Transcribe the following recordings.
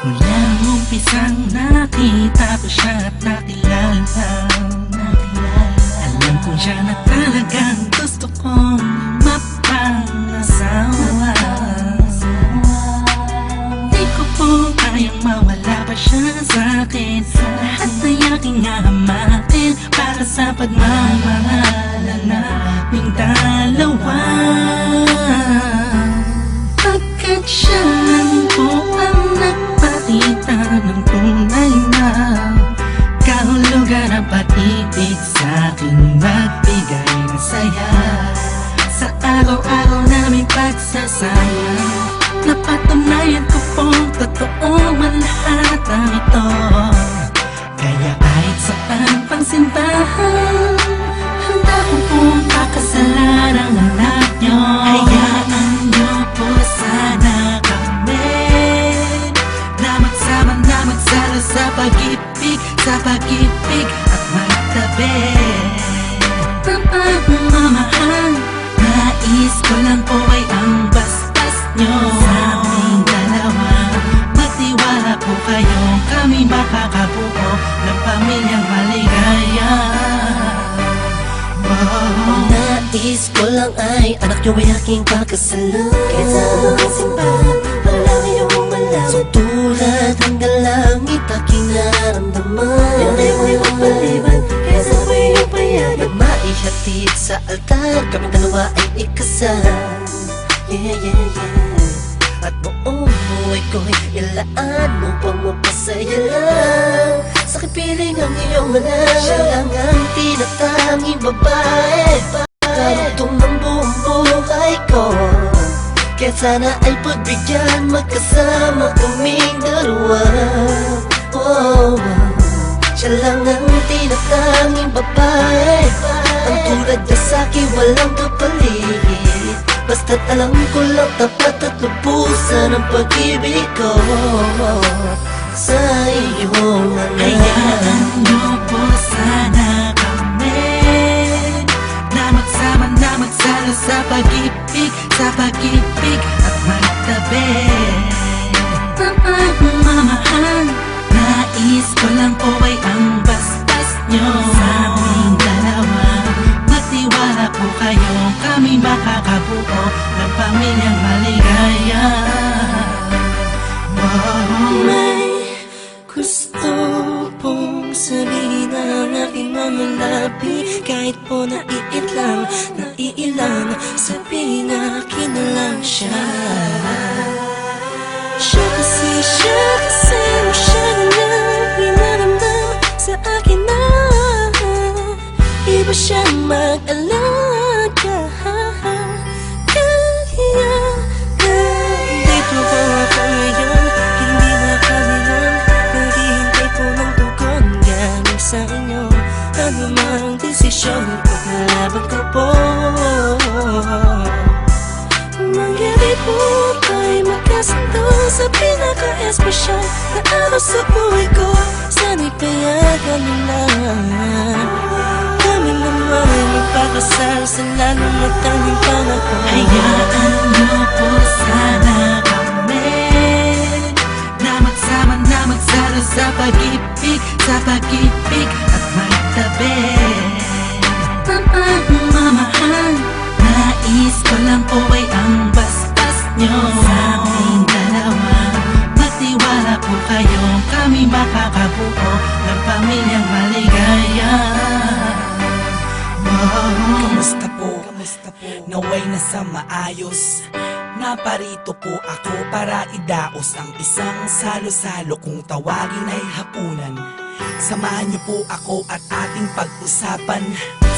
Mula umpisang nakita ko siya at nakilala. Alam kong siya na talagang gusto kong mapangasawa. Di ko po kayang mawala pa siya sa'kin. Lahat ay aking hahamakin para sa pagmamahalan naming dalawa. Pagkat siya lang po ang nagpakita ng tunay na kahulugan ng pag-ibig sa'king nagbigay ng saya sa araw-araw naming pagsasama. Napatunayan ko pong totoo man lahat ang ito. Kaya kahit saan pang simbahan, handa ko pong pakasalan ang anak nyo. Hayaan nyo po sana kami na magsama na magsalo sa pag-ibig at magtabi. Mapagmamahal, nais ko lang po ay ang bastas nyo sa aming dalawa. Magtiwala po kayo, kami makakabuo ng pamilyang maligaya. Nais ko lang ay anak nyo ay aking pakasalan. Kahit saan ang simbahan, walang iyong malaman. So tulad ng langit aking nararamdaman. Yan ay mo'y mapaliban, kaya saan ko iyong payagan na maihatid sa altar, kami dalawa ay ikasal. Yeah, yeah, yeah. At buong buhay ko'y ilaan mo pang mapasaya lang. Sa kipiling ang iyong anak, siya lang ang tinatanging babae. Karugtong ng buong buhay ko, kaya sana ay pagbigyan magkasama kaming dalawa. Oh, siya lang ang tinatanging babae. Ang tulad niya sa'kin walang kapalit. Basta't alam ko lang tapat at lubusan ang pag-ibig ko sa iyong anak. Hayaan nyo po sana kami na magsama na magsalo sa pag-ibig at magtabi. Mapagmamahal, nais ko lang po ay ang bastas nyo sa aming dalawa. Magtiwala po kayo, kami makakabuo ng pamilyang maligaya. May gusto pong sabihin ang aking mga labi. Kahit po naiilang, sabihin akin na lang siya. Siya kasi masyado na pinaramdam sa akin na iba siya mag-alaga. Kaya dito ba ako ngayon? Hindi na kami lang naghihintay po ng tugon galing sa inyo. Ano mang desisyon, paglalaban ko po. Mangyari po tayo magkasundo sa pinaka-espesyal na araw sa buhay ko. Sana'y payagan mo na kami naman ay magpakasal sa lalong matanging panahon. Hayaan nyo po sana kami na magsama na magsalo sa pag-ibig at magtabi. Mapagmamahal, nais ko lang po ay ang bastas nyo sa aming dalawa. Magtiwala po kayo, kami makakabuo ng pamilyang maligaya. Kamusta po? Naway nasa maayos. Naparito po ako para idaos ang isang salo-salo kung tawagin ay hapunan. Samahan niyo po ako at ating pag-usapan.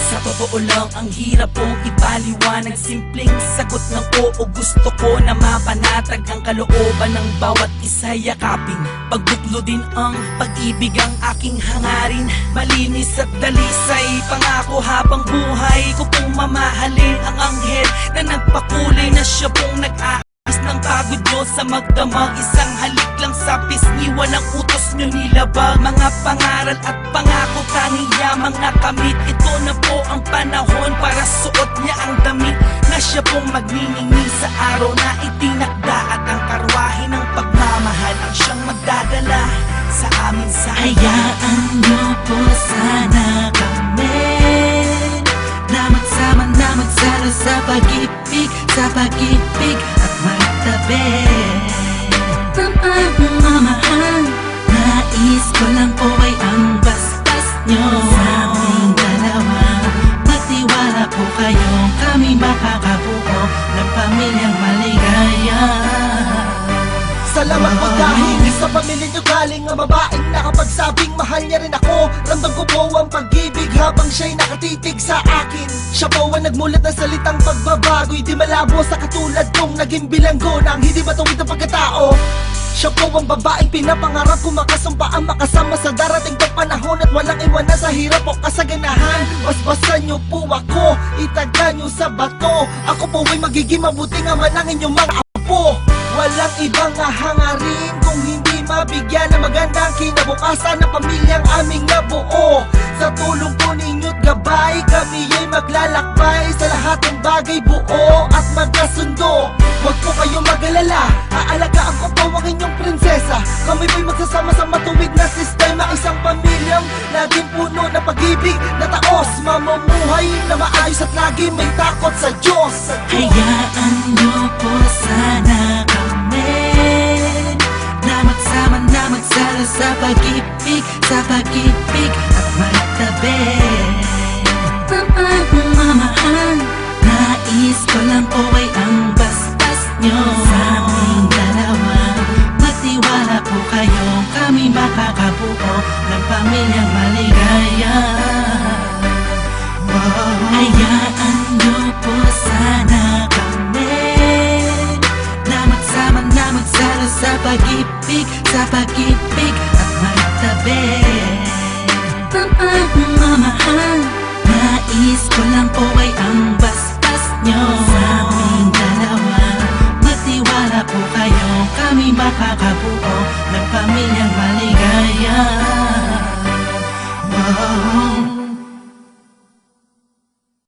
Sa totoo lang ang hirap pong ipaliwanag. Simpleng sagot ng oo, gusto ko na mapanatag ang kalooban ng bawat isa yakapin. Pagbuklo din ang pag-ibig ang aking hangarin. Malinis at dalisay, pangako habang buhay ko pong mamahalin ang anghel na nagpakulay na siya pong nag-aayos ng pagod nyo sa magdamag. Isang halik lang sa pisngi, walang utos nyo nilabag. Mga pangaral at pangako, tanging yamang nakamit. Ito na po ang panahon para suot niya ang damit na siya pong magniningning sa araw na itinakda. At ang karwahe ng pagmamahal ang siyang magdadala sa amin sa Hayaan nyo po sana kami na magsama na magsalo sa pag-ibig at magtabi. Pagmamahal, nais ko lang po ay ang bastas nyo sa aming dalawa. Magtiwala po kayo, kami makakabuo ng pamilyang maligaya. Salamat po dahil sa pamilya nyo galing ang babaeng nakapagsabing mahal niya rin ako. Ramdam ko po ang pag-ibig habang siya'y nakatitig sa akin. Siya po ang nagmulat ng salitang pagbabago'y di malabo sa katulad kong naging bilanggo ng hindi matuwid ang pagkatao. Siya po ang babaeng pinapangarap ko, makasumpa ang makasama sa darating na panahon at walang iwanan sa hirap o kasaganahan. Basbasan niyo po ako, itaga niyo sa bato. Ako po ay magiging mabuting ama ng inyong mga apo. Walang ibang hangarin kung hindi mabigyan ng magandang kinabukasan ng pamilyang aming nabuo. Sa tulong po ninyo't gabay, kami ay maglalakbay sa lahat ng bagay, buo at magkasundo. Huwag po kayong mag-alala, aalagaan ko po ang inyong prinsesa. Kami po'y magsasama sa matuwid na sistema, isang pamilyang laging puno ng pag-ibig na taos. Mamumuhay na maayos at lagi may takot sa Diyos. Hayaan nyo po sana kami na magsama na magsalo sa pag-ibig at magtabi. Pagmamahal, nais ko lang po ay ang bastas nyo sa aming dalawa. Magtiwala po kayo, kami makakabuo ng pamilyang maligaya. Hayaan nyo po sana kami na magsama na magsalo sa pag-ibig at magtabi. Pagmamahal, nais ko lang po ay ang bastas nyo sa aming dalawa. Magtiwala po kayo, kami makakabuo ng pamilyang